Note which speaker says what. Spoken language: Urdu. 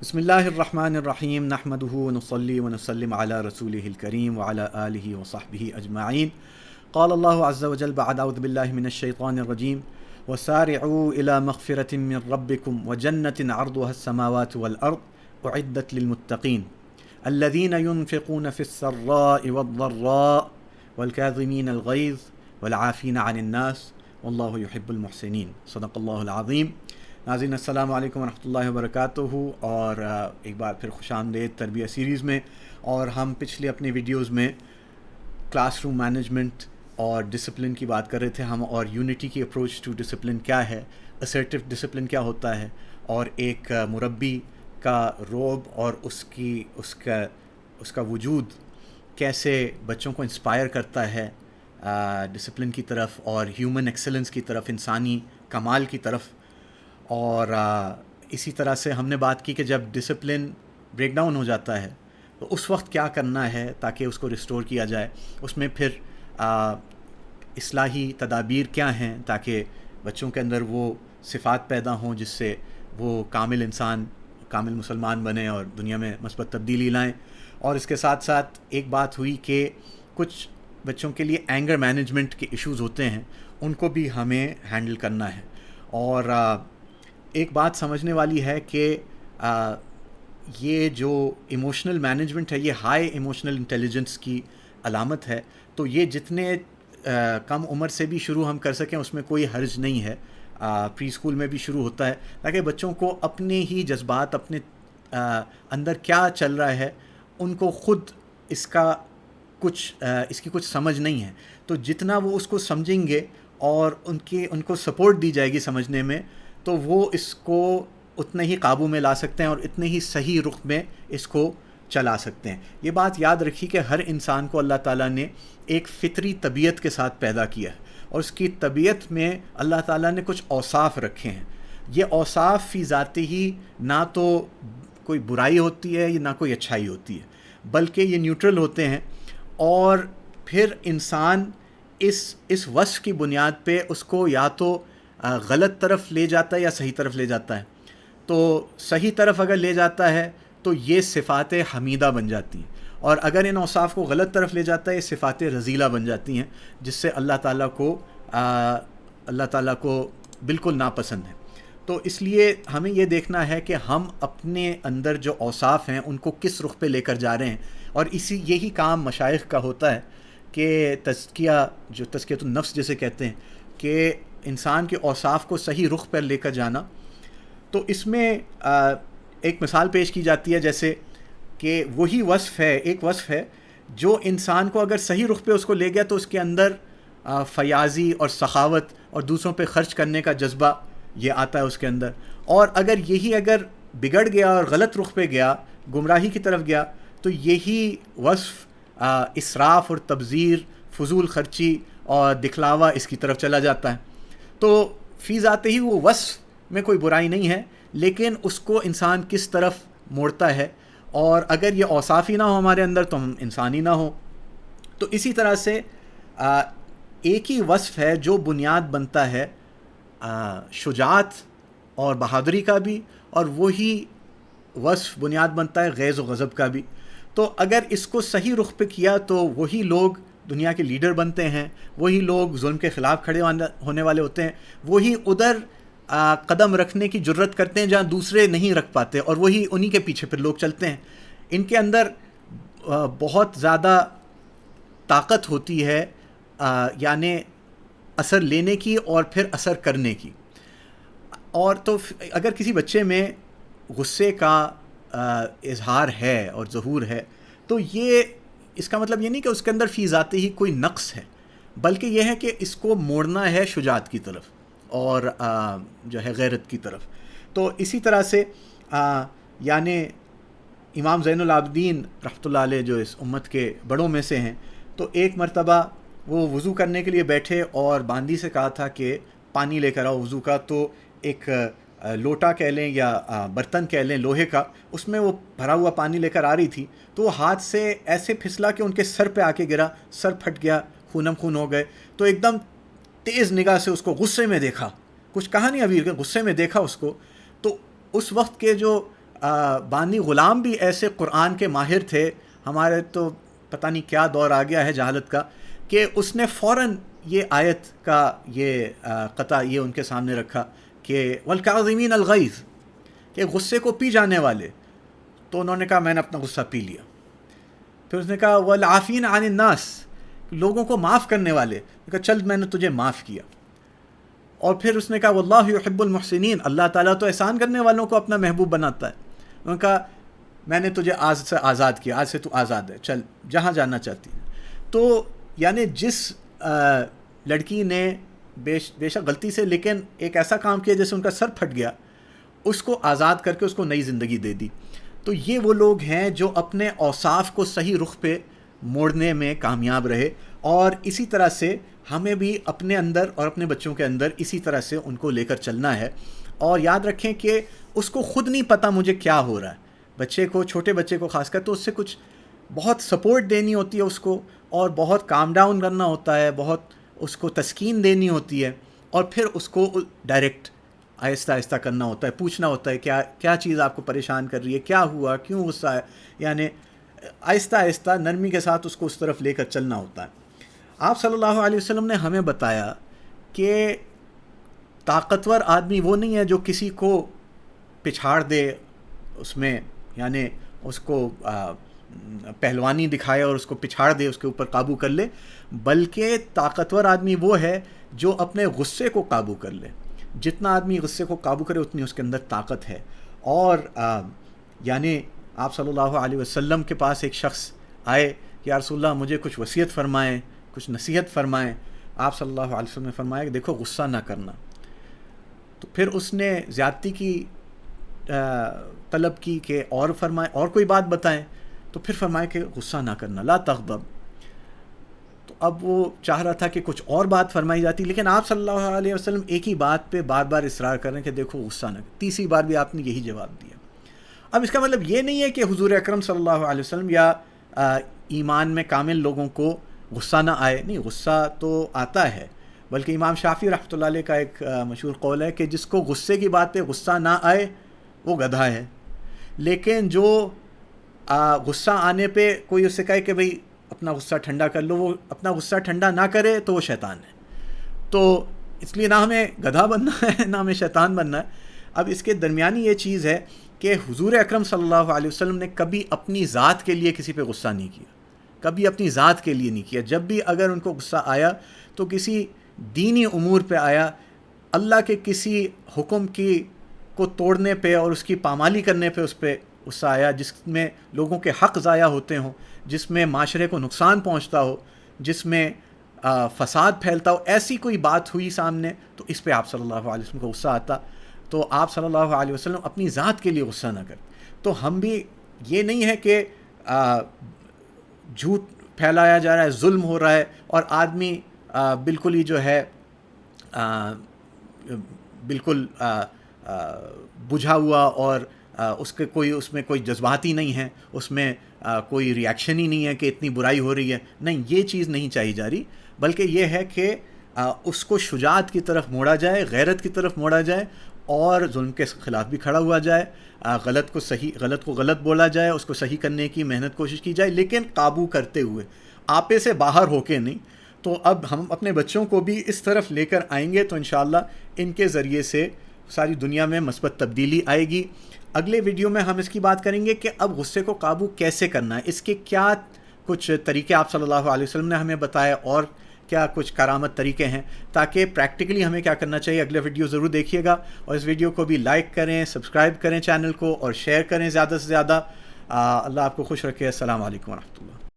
Speaker 1: بسم اللہ الرحمن الرحیم نحمدہ ونصلی ونسلم علی رسولہ الکریم وعلی آلہ وصحبہ اجمعین قال اللہ عز وجل بعد اعوذ باللہ من الشیطان الرجیم وسارعوا الى مغفرة من ربکم وجنة عرضها السماوات والارض اعدت للمتقین الذین ينفقون في السراء والضراء والكاظمین الغیظ والعافین عن الناس واللہ يحب المحسنین صدق اللہ العظیم۔ ناظرین السلام علیکم ورحمۃ اللہ وبرکاتہ، اور ایک بار پھر خوش آمدید تربیت سیریز میں۔ اور ہم پچھلے اپنے ویڈیوز میں کلاس روم مینجمنٹ اور ڈسپلن کی بات کر رہے تھے ہم، اور یونٹی کی اپروچ ٹو ڈسپلن کیا ہے، اسرٹیو ڈسپلن کیا ہوتا ہے، اور ایک مربی کا روب اور اس کا وجود کیسے بچوں کو انسپائر کرتا ہے ڈسپلن کی طرف اور ہیومن ایکسلنس کی طرف، انسانی کمال کی طرف۔ اور اسی طرح سے ہم نے بات کی کہ جب ڈسپلن بریک ڈاؤن ہو جاتا ہے تو اس وقت کیا کرنا ہے تاکہ اس کو ریسٹور کیا جائے، اس میں پھر اصلاحی تدابیر کیا ہیں تاکہ بچوں کے اندر وہ صفات پیدا ہوں جس سے وہ کامل انسان، کامل مسلمان بنیں اور دنیا میں مثبت تبدیلی لائیں۔ اور اس کے ساتھ ساتھ ایک بات ہوئی کہ کچھ بچوں کے لیے اینگر مینجمنٹ کے ایشوز ہوتے ہیں، ان کو بھی ہمیں ہینڈل کرنا ہے۔ اور ایک بات سمجھنے والی ہے کہ یہ جو ایموشنل مینجمنٹ ہے یہ ہائی ایموشنل انٹیلیجنس کی علامت ہے، تو یہ جتنے کم عمر سے بھی شروع ہم کر سکیں اس میں کوئی حرج نہیں ہے۔ پری اسکول میں بھی شروع ہوتا ہے تاکہ بچوں کو اپنے ہی جذبات، اپنے اندر کیا چل رہا ہے، ان کو خود اس کی کچھ سمجھ نہیں ہے، تو جتنا وہ اس کو سمجھیں گے اور ان کو سپورٹ دی جائے گی سمجھنے میں، تو وہ اس کو اتنے ہی قابو میں لا سکتے ہیں اور اتنے ہی صحیح رخ میں اس کو چلا سکتے ہیں۔ یہ بات یاد رکھی کہ ہر انسان کو اللہ تعالیٰ نے ایک فطری طبیعت کے ساتھ پیدا کیا ہے، اور اس کی طبیعت میں اللہ تعالیٰ نے کچھ اوصاف رکھے ہیں۔ یہ اوصاف فی ذاتی ہی نہ تو کوئی برائی ہوتی ہے نہ کوئی اچھائی ہوتی ہے، بلکہ یہ نیوٹرل ہوتے ہیں، اور پھر انسان اس وصف کی بنیاد پہ اس کو یا تو غلط طرف لے جاتا ہے یا صحیح طرف لے جاتا ہے۔ تو صحیح طرف اگر لے جاتا ہے تو یہ صفات حمیدہ بن جاتی ہیں، اور اگر ان اوصاف کو غلط طرف لے جاتا ہے یہ صفات رذیلہ بن جاتی ہیں، جس سے اللہ تعالیٰ کو بالکل ناپسند ہے۔ تو اس لیے ہمیں یہ دیکھنا ہے کہ ہم اپنے اندر جو اوصاف ہیں ان کو کس رخ پہ لے کر جا رہے ہیں، اور یہی کام مشائخ کا ہوتا ہے کہ تزکیۃ النفس جسے کہتے ہیں، کہ انسان کے اوصاف کو صحیح رخ پر لے کر جانا۔ تو اس میں ایک مثال پیش کی جاتی ہے، جیسے کہ وہی ایک وصف ہے جو انسان کو اگر صحیح رخ پہ اس کو لے گیا تو اس کے اندر فیاضی اور سخاوت اور دوسروں پہ خرچ کرنے کا جذبہ یہ آتا ہے اس کے اندر، اور اگر بگڑ گیا اور غلط رخ پہ گیا، گمراہی کی طرف گیا، تو یہی وصف اسراف اور تبذیر، فضول خرچی اور دکھلاوا اس کی طرف چلا جاتا ہے۔ تو فی ذاتے ہی وہ وصف میں کوئی برائی نہیں ہے، لیکن اس کو انسان کس طرف موڑتا ہے، اور اگر یہ اوصاف ہی نہ ہو ہمارے اندر تو ہم انسان ہی نہ ہو۔ تو اسی طرح سے ایک ہی وصف ہے جو بنیاد بنتا ہے شجاعت اور بہادری کا بھی، اور وہی وصف بنیاد بنتا ہے غیظ و غضب کا بھی۔ تو اگر اس کو صحیح رخ پہ کیا تو وہی لوگ دنیا کے لیڈر بنتے ہیں، وہی لوگ ظلم کے خلاف کھڑے ہونے والے ہوتے ہیں، وہی ادھر قدم رکھنے کی جرت کرتے ہیں جہاں دوسرے نہیں رکھ پاتے، اور وہی انہی کے پیچھے پھر لوگ چلتے ہیں۔ ان کے اندر بہت زیادہ طاقت ہوتی ہے، یعنی اثر لینے کی اور پھر اثر کرنے کی۔ اور تو اگر کسی بچے میں غصے کا اظہار ہے اور ظہور ہے، تو اس کا مطلب یہ نہیں کہ اس کے اندر فی ذاتی ہی کوئی نقص ہے، بلکہ یہ ہے کہ اس کو موڑنا ہے شجاعت کی طرف اور جو ہے غیرت کی طرف۔ تو اسی طرح سے یعنی امام زین العابدین رحمۃ اللہ علیہ جو اس امت کے بڑوں میں سے ہیں، تو ایک مرتبہ وہ وضو کرنے کے لیے بیٹھے اور باندی سے کہا تھا کہ پانی لے کر آؤ وضو کا، تو ایک لوٹا کہہ لیں یا برتن کہہ لیں لوہے کا، اس میں وہ بھرا ہوا پانی لے کر آ رہی تھی، تو وہ ہاتھ سے ایسے پھسلا کہ ان کے سر پہ آ کے گرا، سر پھٹ گیا، خونم خون ہو گئے۔ تو ایک دم تیز نگاہ سے اس کو غصے میں دیکھا، کچھ کہا نہیں ابھی، غصے میں دیکھا اس کو، تو اس وقت کے جو بانی غلام بھی ایسے قرآن کے ماہر تھے، ہمارے تو پتہ نہیں کیا دور آ گیا ہے جہالت کا، کہ اس نے فوراً یہ آیت کا یہ قطع یہ ان کے سامنے رکھا کہ والکاظمین الغیظ، کہ غصے کو پی جانے والے. تو انہوں نے کہا میں نے اپنا غصہ پی لیا. پھر اس نے کہا والعافین عن الناس، لوگوں کو معاف کرنے والے. کہا چل میں نے تجھے معاف کیا. اور پھر اس نے کہا واللہ یحب المحسنین، اللہ تعالیٰ تو احسان کرنے والوں کو اپنا محبوب بناتا ہے. انہوں نے کہا میں نے تجھے آج سے آزاد کیا، آج سے تو آزاد ہے، چل جہاں جانا چاہتی ہے. تو یعنی جس لڑکی نے بے شک غلطی سے لیکن ایک ایسا کام کیا جیسے ان کا سر پھٹ گیا، اس کو آزاد کر کے اس کو نئی زندگی دے دی. تو یہ وہ لوگ ہیں جو اپنے اوصاف کو صحیح رخ پہ موڑنے میں کامیاب رہے. اور اسی طرح سے ہمیں بھی اپنے اندر اور اپنے بچوں کے اندر اسی طرح سے ان کو لے کر چلنا ہے. اور یاد رکھیں کہ اس کو خود نہیں پتہ مجھے کیا ہو رہا ہے. بچے کو، چھوٹے بچے کو خاص کر، تو اس سے کچھ بہت سپورٹ دینی ہوتی ہے اس کو، اور بہت کام ڈاؤن کرنا ہوتا ہے، بہت اس کو تسکین دینی ہوتی ہے، اور پھر اس کو ڈائریکٹ آہستہ آہستہ کرنا ہوتا ہے، پوچھنا ہوتا ہے کیا چیز آپ کو پریشان کر رہی ہے، کیا ہوا، کیوں غصہ ہے. یعنی آہستہ آہستہ نرمی کے ساتھ اس کو اس طرف لے کر چلنا ہوتا ہے. آپ صلی اللہ علیہ وسلم نے ہمیں بتایا کہ طاقتور آدمی وہ نہیں ہے جو کسی کو پچھاڑ دے اس میں، یعنی اس کو پہلوانی دکھائے اور اس کو پچھاڑ دے، اس کے اوپر قابو کر لے، بلکہ طاقتور آدمی وہ ہے جو اپنے غصے کو قابو کر لے. جتنا آدمی غصے کو قابو کرے اتنی اس کے اندر طاقت ہے. اور یعنی آپ صلی اللہ علیہ وسلم کے پاس ایک شخص آئے، یا رسول اللہ مجھے کچھ وصیت فرمائیں، کچھ نصیحت فرمائیں. آپ صلی اللہ علیہ وسلم نے فرمایا کہ دیکھو غصہ نہ کرنا. تو پھر اس نے زیادتی کی طلب کی کہ اور فرمائیں، اور کوئی بات بتائیں. تو پھر فرمایا کہ غصہ نہ کرنا، لا تغضب. تو اب وہ چاہ رہا تھا کہ کچھ اور بات فرمائی جاتی، لیکن آپ صلی اللہ علیہ وسلم ایک ہی بات پہ بار بار اصرار کر رہے ہیں کہ دیکھو غصہ نہ کر. تیسری بار بھی آپ نے یہی جواب دیا. اب اس کا مطلب یہ نہیں ہے کہ حضور اکرم صلی اللہ علیہ وسلم یا ایمان میں کامل لوگوں کو غصہ نہ آئے. نہیں، غصہ تو آتا ہے، بلکہ امام شافعی رحمۃ اللہ علیہ کا ایک مشہور قول ہے کہ جس کو غصے کی بات پہ غصہ نہ آئے وہ گدھا ہے. لیکن جو غصہ آنے پہ کوئی اس سے کہے کہ بھئی اپنا غصہ ٹھنڈا کر لو، وہ اپنا غصہ ٹھنڈا نہ کرے تو وہ شیطان ہے. تو اس لیے نہ ہمیں گدھا بننا ہے نہ ہمیں شیطان بننا ہے. اب اس کے درمیانی یہ چیز ہے کہ حضور اکرم صلی اللہ علیہ وسلم نے کبھی اپنی ذات کے لیے کسی پہ غصہ نہیں کیا، کبھی اپنی ذات کے لیے نہیں کیا. جب بھی اگر ان کو غصہ آیا تو کسی دینی امور پہ آیا، اللہ کے کسی حکم کو توڑنے پہ اور اس کی پامالی کرنے پہ اس پہ غصہ آیا، جس میں لوگوں کے حق ضائع ہوتے ہوں، جس میں معاشرے کو نقصان پہنچتا ہو، جس میں فساد پھیلتا ہو. ایسی کوئی بات ہوئی سامنے تو اس پہ آپ صلی اللہ علیہ وسلم کو غصہ آتا. تو آپ صلی اللہ علیہ وسلم اپنی ذات کے لیے غصہ نہ کریں. تو ہم بھی یہ نہیں ہے کہ جھوٹ پھیلایا جا رہا ہے، ظلم ہو رہا ہے، اور آدمی بالکل ہی جو ہے بالکل بجھا ہوا اور اس میں کوئی جذبات ہی نہیں ہیں، اس میں کوئی ریاکشن ہی نہیں ہے کہ اتنی برائی ہو رہی ہے. نہیں، یہ چیز نہیں چاہی جا رہی، بلکہ یہ ہے کہ اس کو شجاعت کی طرف موڑا جائے، غیرت کی طرف موڑا جائے، اور ظلم کے خلاف بھی کھڑا ہوا جائے. غلط کو غلط بولا جائے، اس کو صحیح کرنے کی محنت کوشش کی جائے، لیکن قابو کرتے ہوئے، آپے سے باہر ہو کے نہیں. تو اب ہم اپنے بچوں کو بھی اس طرف لے کر آئیں گے تو انشاءاللہ ان کے ذریعے سے ساری دنیا میں مثبت تبدیلی آئے گی. اگلے ویڈیو میں ہم اس کی بات کریں گے کہ اب غصے کو قابو کیسے کرنا ہے، اس کے کیا کچھ طریقے آپ صلی اللہ علیہ وسلم نے ہمیں بتائے، اور کیا کچھ کارآمد طریقے ہیں، تاکہ پریکٹیکلی ہمیں کیا کرنا چاہیے. اگلے ویڈیو ضرور دیکھیے گا، اور اس ویڈیو کو بھی لائک کریں، سبسکرائب کریں چینل کو، اور شیئر کریں زیادہ سے زیادہ. اللہ آپ کو خوش رکھے. السلام علیکم ورحمۃ اللہ.